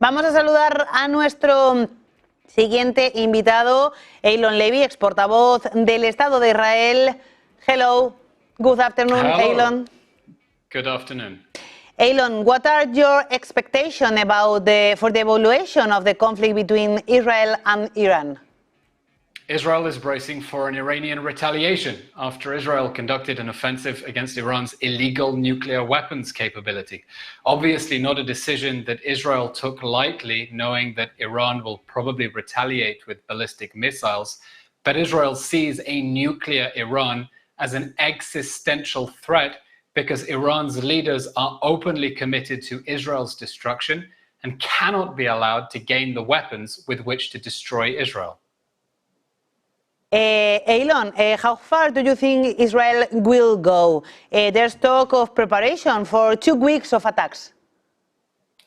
Vamos a saludar a nuestro siguiente invitado, Eylon Levy, exportavoz del Estado de Israel. Hello, good afternoon, Hello. Eylon. Good afternoon. Eylon, what are your expectations about for the evaluation of the conflict between Israel and Iran? Israel is bracing for an Iranian retaliation after Israel conducted an offensive against Iran's illegal nuclear weapons capability. Obviously not a decision that Israel took lightly, knowing that Iran will probably retaliate with ballistic missiles, but Israel sees a nuclear Iran as an existential threat because Iran's leaders are openly committed to Israel's destruction and cannot be allowed to gain the weapons with which to destroy Israel. Eylon, how far do you think Israel will go? There's talk of preparation for 2 weeks of attacks.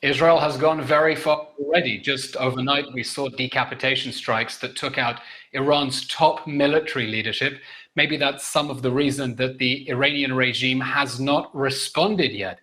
Israel has gone very far already. Just overnight, we saw decapitation strikes that took out Iran's top military leadership. Maybe that's some of the reason that the Iranian regime has not responded yet.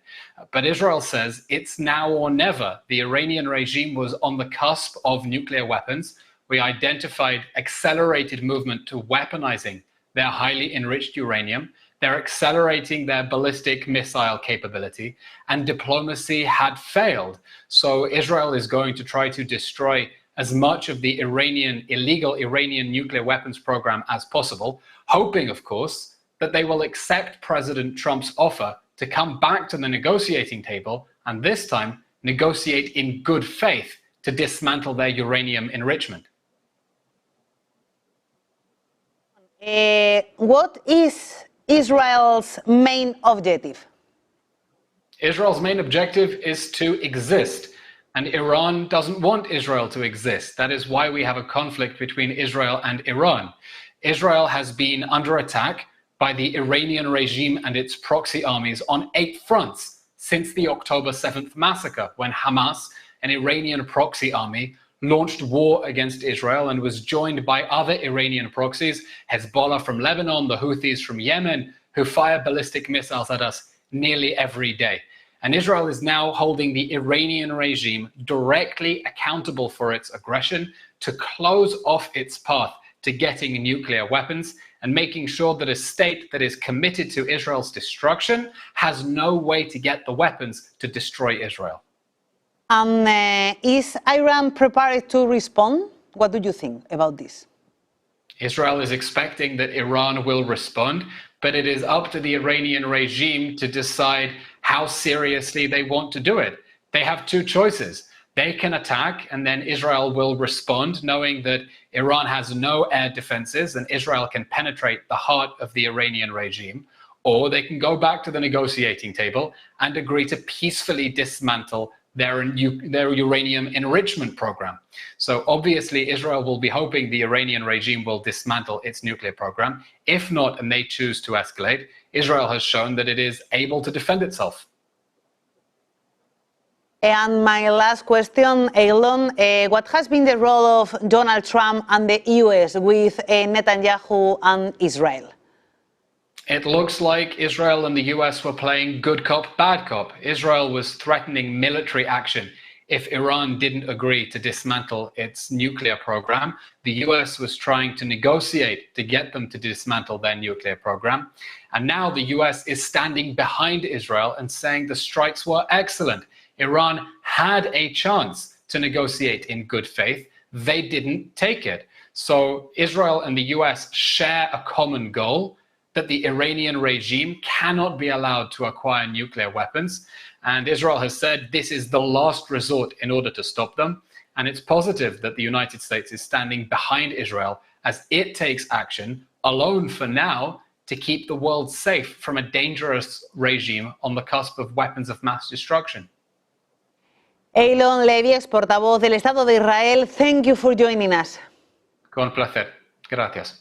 But Israel says it's now or never. The Iranian regime was on the cusp of nuclear weapons. We identified accelerated movement to weaponizing their highly enriched uranium. They're accelerating their ballistic missile capability, and diplomacy had failed. So Israel is going to try to destroy as much of the illegal Iranian nuclear weapons program as possible, hoping, of course, that they will accept President Trump's offer to come back to the negotiating table and this time negotiate in good faith to dismantle their uranium enrichment. What is Israel's main objective? Israel's main objective is to exist, and Iran doesn't want Israel to exist. That is why we have a conflict between Israel and Iran. Israel has been under attack by the Iranian regime and its proxy armies on 8 fronts since the October 7th massacre, when Hamas, an Iranian proxy army, launched war against Israel and was joined by other Iranian proxies, Hezbollah from Lebanon, the Houthis from Yemen, who fire ballistic missiles at us nearly every day. And Israel is now holding the Iranian regime directly accountable for its aggression to close off its path to getting nuclear weapons and making sure that a state that is committed to Israel's destruction has no way to get the weapons to destroy Israel. Is Iran prepared to respond? What do you think about this? Israel is expecting that Iran will respond, but it is up to the Iranian regime to decide how seriously they want to do it. They have 2 choices. They can attack and then Israel will respond, knowing that Iran has no air defenses and Israel can penetrate the heart of the Iranian regime. Or they can go back to the negotiating table and agree to peacefully dismantle their uranium enrichment program. So obviously Israel will be hoping the Iranian regime will dismantle its nuclear program. If not, and they choose to escalate, Israel has shown that it is able to defend itself. And my last question, Eylon, what has been the role of Donald Trump and the US with Netanyahu and Israel? It looks like Israel and the US were playing good cop, bad cop. Israel was threatening military action if Iran didn't agree to dismantle its nuclear program. The US was trying to negotiate to get them to dismantle their nuclear program. And now the US is standing behind Israel and saying the strikes were excellent. Iran had a chance to negotiate in good faith. They didn't take it. So Israel and the US share a common goal, that the Iranian regime cannot be allowed to acquire nuclear weapons. And Israel has said this is the last resort in order to stop them. And it's positive that the United States is standing behind Israel as it takes action, alone for now, to keep the world safe from a dangerous regime on the cusp of weapons of mass destruction. Eylon Levy, exportavoz del Estado de Israel, thank you for joining us. Con placer. Gracias.